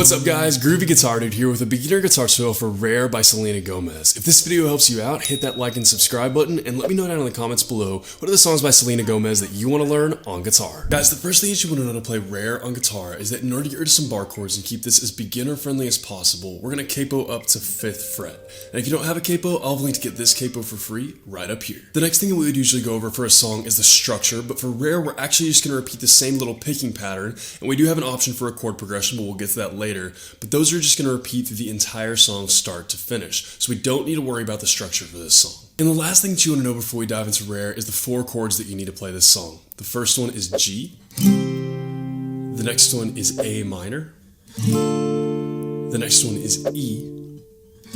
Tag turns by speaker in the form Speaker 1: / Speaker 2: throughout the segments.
Speaker 1: What's up guys, Groovy Guitar Dude here with a beginner guitar tutorial for Rare by Selena Gomez. If this video helps you out, hit that like and subscribe button and let me know down in the comments below what are the songs by Selena Gomez that you want to learn on guitar. Guys, the first thing that you want to know to play Rare on guitar is that in order to get rid of some bar chords and keep this as beginner friendly as possible, we're going to capo up to 5th fret. And if you don't have a capo, I'll have a link to get this capo for free right up here. The next thing that we would usually go over for a song is the structure, but for Rare we're actually just going to repeat the same little picking pattern, and we do have an option for a chord progression, but we'll get to that later. But those are just going to repeat through the entire song start to finish, so we don't need to worry about the structure for this song. And the last thing that you want to know before we dive into Rare is the 4 chords that you need to play this song. The first one is G, the next one is A minor, the next one is E,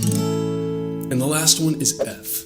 Speaker 1: and the last one is F.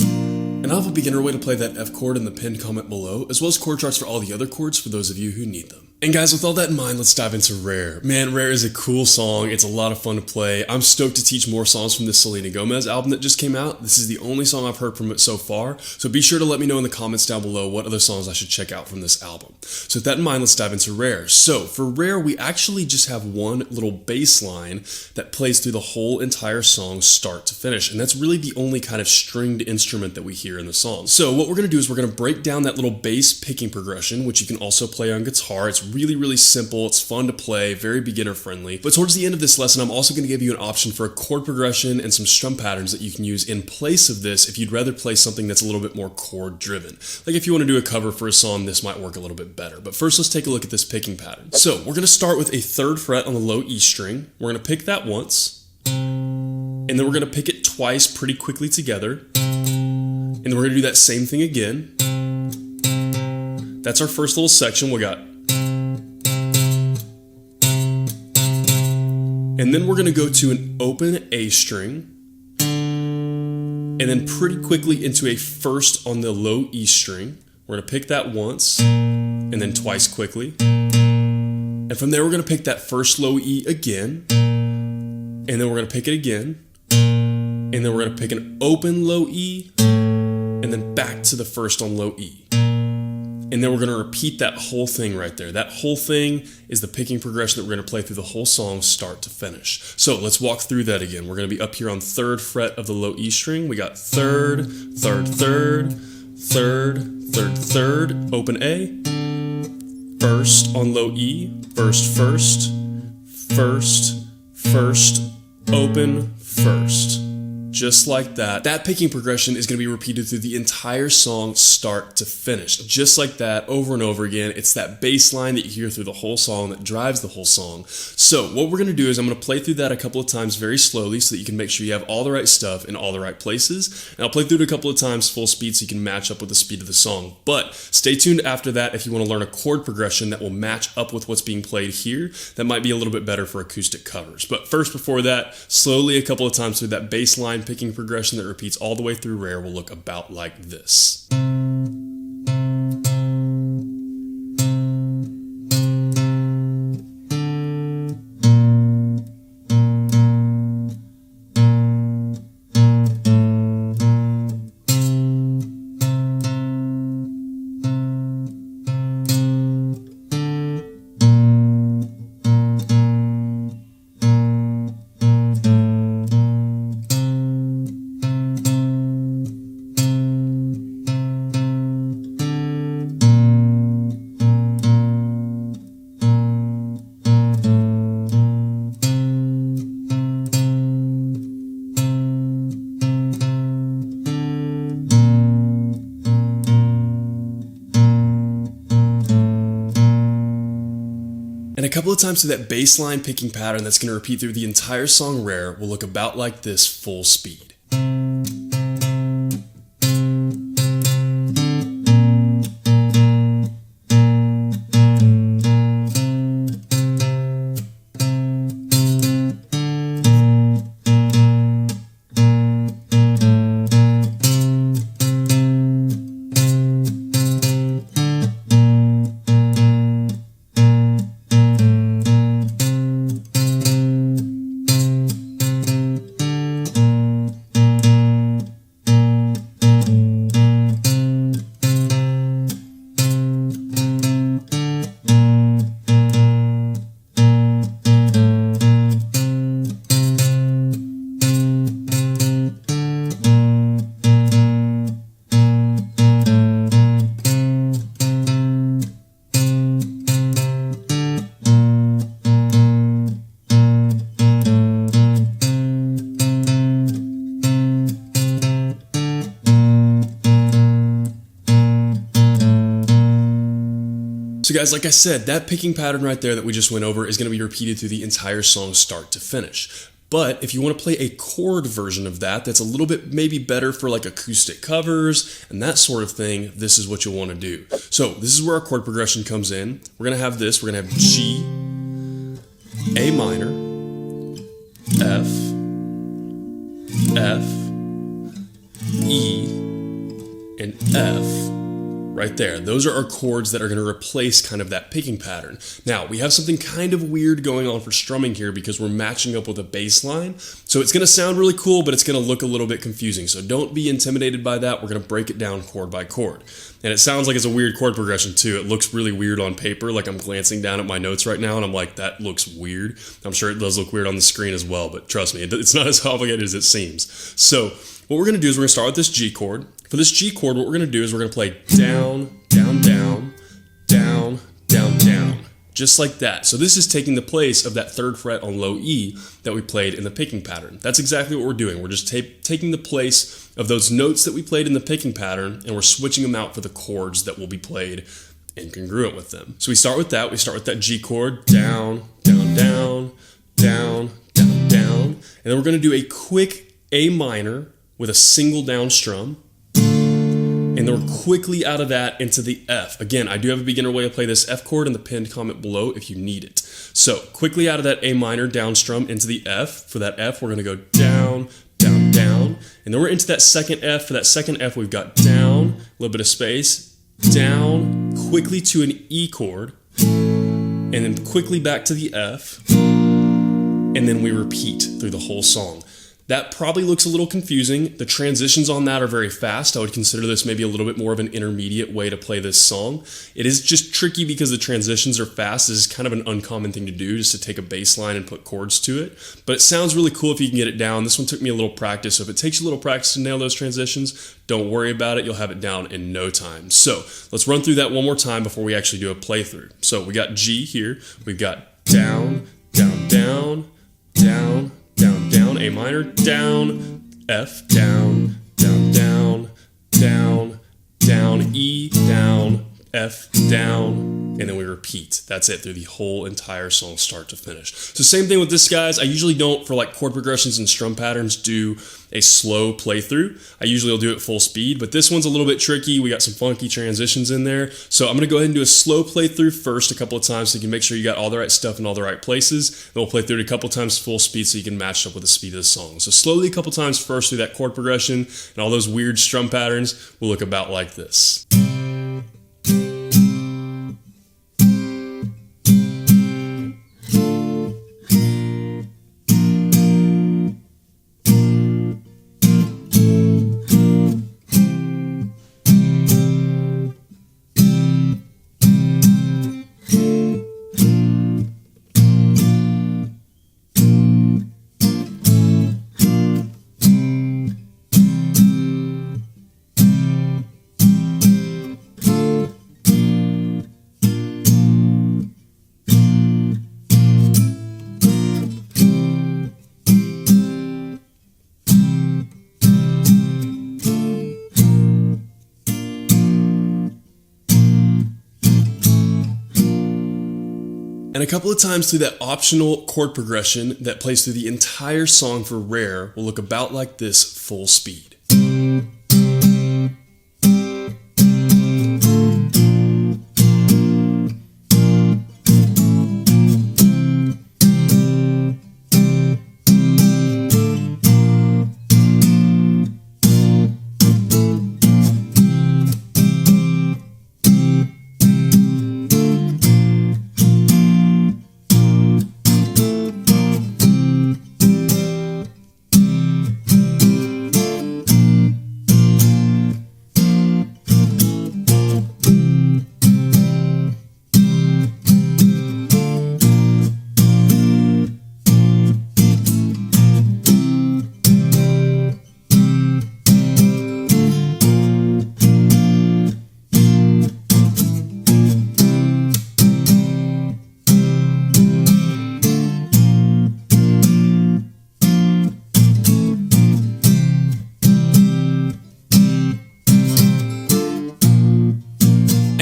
Speaker 1: And I'll have a beginner way to play that F chord in the pinned comment below, as well as chord charts for all the other chords for those of you who need them. And guys, with all that in mind, let's dive into Rare. Man, Rare is a cool song. It's a lot of fun to play. I'm stoked to teach more songs from this Selena Gomez album that just came out. This is the only song I've heard from it so far, so be sure to let me know in the comments down below what other songs I should check out from this album. So with that in mind, let's dive into Rare. So for Rare, we actually just have one little bass line that plays through the whole entire song start to finish, and that's really the only kind of stringed instrument that we hear in the song. So what we're going to do is we're going to break down that little bass picking progression, which you can also play on guitar. It's really simple, it's fun to play, very beginner friendly. But towards the end of this lesson, I'm also going to give you an option for a chord progression and some strum patterns that you can use in place of this if you'd rather play something that's a little bit more chord driven. Like if you want to do a cover for a song, this might work a little bit better. But first, let's take a look at this picking pattern. So we're going to start with a 3rd fret on the low E string. We're going to pick that once, and then we're going to pick it twice pretty quickly together, and then we're going to do that same thing again. That's our first little section. We got, and then we're going to go to an open A string, and then pretty quickly into a 1st on the low E string. We're going to pick that once, and then twice quickly. And from there, we're going to pick that 1st low E again, and then we're going to pick it again, and then we're going to pick an open low E, and then back to the 1st on low E. And then we're going to repeat that whole thing right there. That whole thing is the picking progression that we're going to play through the whole song start to finish. So let's walk through that again. We're going to be up here on 3rd fret of the low E string. We got 3rd, 3rd, 3rd, 3rd, 3rd, 3rd, open A, 1st on low E, 1st, 1st, 1st, 1st, open, 1st. Just like that. That picking progression is going to be repeated through the entire song start to finish. Just like that, over and over again. It's that bass line that you hear through the whole song that drives the whole song. So what we're going to do is I'm going to play through that a couple of times very slowly so that you can make sure you have all the right stuff in all the right places. And I'll play through it a couple of times full speed so you can match up with the speed of the song. But stay tuned after that if you want to learn a chord progression that will match up with what's being played here. That might be a little bit better for acoustic covers. But first, before that, slowly a couple of times through that bass line picking progression that repeats all the way through Rare will look about like this. And a couple of times through that bass line picking pattern that's going to repeat through the entire song Rare will look about like this full speed. So guys, like I said, that picking pattern right there that we just went over is going to be repeated through the entire song start to finish. But if you want to play a chord version of that, that's a little bit maybe better for like acoustic covers and that sort of thing, this is what you'll want to do. So this is where our chord progression comes in. We're going to have this. We're going to have G, A minor, F, F, E, and F. Right there. Those are our chords that are going to replace kind of that picking pattern. Now, we have something kind of weird going on for strumming here because we're matching up with a bass line. So it's going to sound really cool, but it's going to look a little bit confusing. So don't be intimidated by that. We're going to break it down chord by chord. And it sounds like it's a weird chord progression too. It looks really weird on paper. Like I'm glancing down at my notes right now and I'm like, that looks weird. I'm sure it does look weird on the screen as well, but trust me, it's not as complicated as it seems. So what we're going to do is we're going to start with this G chord. For this G chord, what we're going to do is we're going to play down, down, down, down, down, down. Just like that. So this is taking the place of that 3rd fret on low E that we played in the picking pattern. That's exactly what we're doing. We're just taking the place of those notes that we played in the picking pattern and we're switching them out for the chords that will be played incongruent with them. So we start with that. We start with that G chord, down, down, down, down, down, down. And then we're going to do a quick A minor with a single down strum. And then we're quickly out of that into the F. Again, I do have a beginner way to play this F chord in the pinned comment below if you need it. So quickly out of that A minor down strum into the F. For that F, we're going to go down, down, down. And then we're into that second F. For that second F, we've got down, a little bit of space, down, quickly to an E chord, and then quickly back to the F. And then we repeat through the whole song. That probably looks a little confusing. The transitions on that are very fast. I would consider this maybe a little bit more of an intermediate way to play this song. It is just tricky because the transitions are fast. This is kind of an uncommon thing to do, just to take a bass line and put chords to it. But it sounds really cool if you can get it down. This one took me a little practice, so if it takes you a little practice to nail those transitions, don't worry about it. You'll have it down in no time. So let's run through that one more time before we actually do a playthrough. So we got G here. We've got down, down, down, down, down, down, A minor, down, F, down, down, down, down, down, E, down, F, down, and then we repeat. That's it through the whole entire song start to finish. So same thing with this, guys. I usually don't, for like chord progressions and strum patterns, do a slow playthrough. I usually will do it full speed, but this one's a little bit tricky. We got some funky transitions in there. So I'm going to go ahead and do a slow playthrough first a couple of times so you can make sure you got all the right stuff in all the right places. Then we'll play through it a couple times full speed so you can match up with the speed of the song. So slowly a couple times first through that chord progression and all those weird strum patterns will look about like this. And a couple of times through that optional chord progression that plays through the entire song for Rare will look about like this full speed.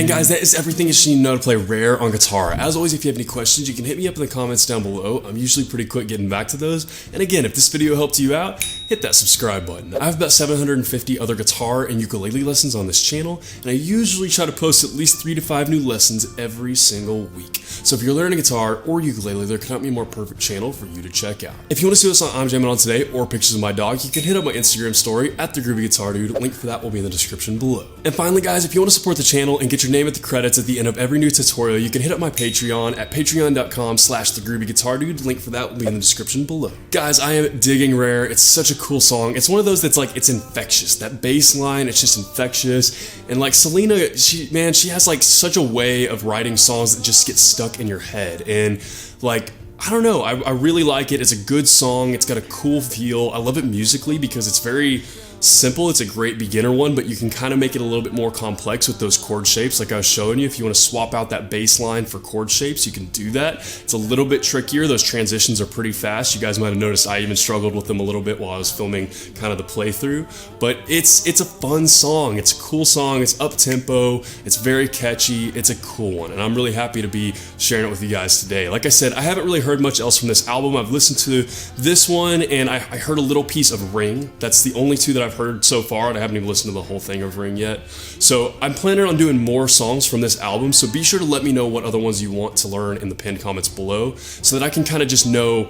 Speaker 1: And guys, that is everything you should know to play Rare on guitar. As always, if you have any questions, you can hit me up in the comments down below. I'm usually pretty quick getting back to those. And again, if this video helped you out, hit that subscribe button. I have about 750 other guitar and ukulele lessons on this channel, and I usually try to post at least 3 to 5 new lessons every single week. So if you're learning guitar or ukulele, there cannot be a more perfect channel for you to check out. If you want to see what song I'm jamming on today or pictures of my dog, you can hit up my Instagram story at The Groovy Guitar Dude. Link for that will be in the description below. And finally guys, if you want to support the channel and get your name at the credits at the end of every new tutorial, you can hit up my Patreon at patreon.com/thegroovyguitardude. Link for that will be in the description below. Guys, I am digging Rare. It's such a cool song. It's one of those that's like, it's infectious. That bass line, it's just infectious. And like Selena, she has like such a way of writing songs that just get stuck in your head. And like, I don't know, I really like it. It's a good song. It's got a cool feel. I love it musically because it's very simple. It's a great beginner one, but you can kind of make it a little bit more complex with those chord shapes like I was showing you. If you want to swap out that bass line for chord shapes, you can do that. It's a little bit trickier. Those transitions are pretty fast. You guys might have noticed I even struggled with them a little bit while I was filming kind of the playthrough, but it's a fun song. It's a cool song. It's up-tempo. It's very catchy. It's a cool one, and I'm really happy to be sharing it with you guys today. Like I said, I haven't really heard much else from this album. I've listened to this one, and I heard a little piece of Ring. That's the only two that I've heard so far, and I haven't even listened to the whole thing of Ring yet. So I'm planning on doing more songs from this album, so be sure to let me know what other ones you want to learn in the pinned comments below so that I can kind of just know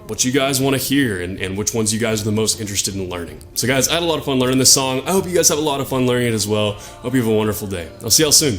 Speaker 1: what you guys want to hear and which ones you guys are the most interested in learning. So guys, I had a lot of fun learning this song. I hope you guys have a lot of fun learning it as well. Hope you have a wonderful day. I'll see y'all soon.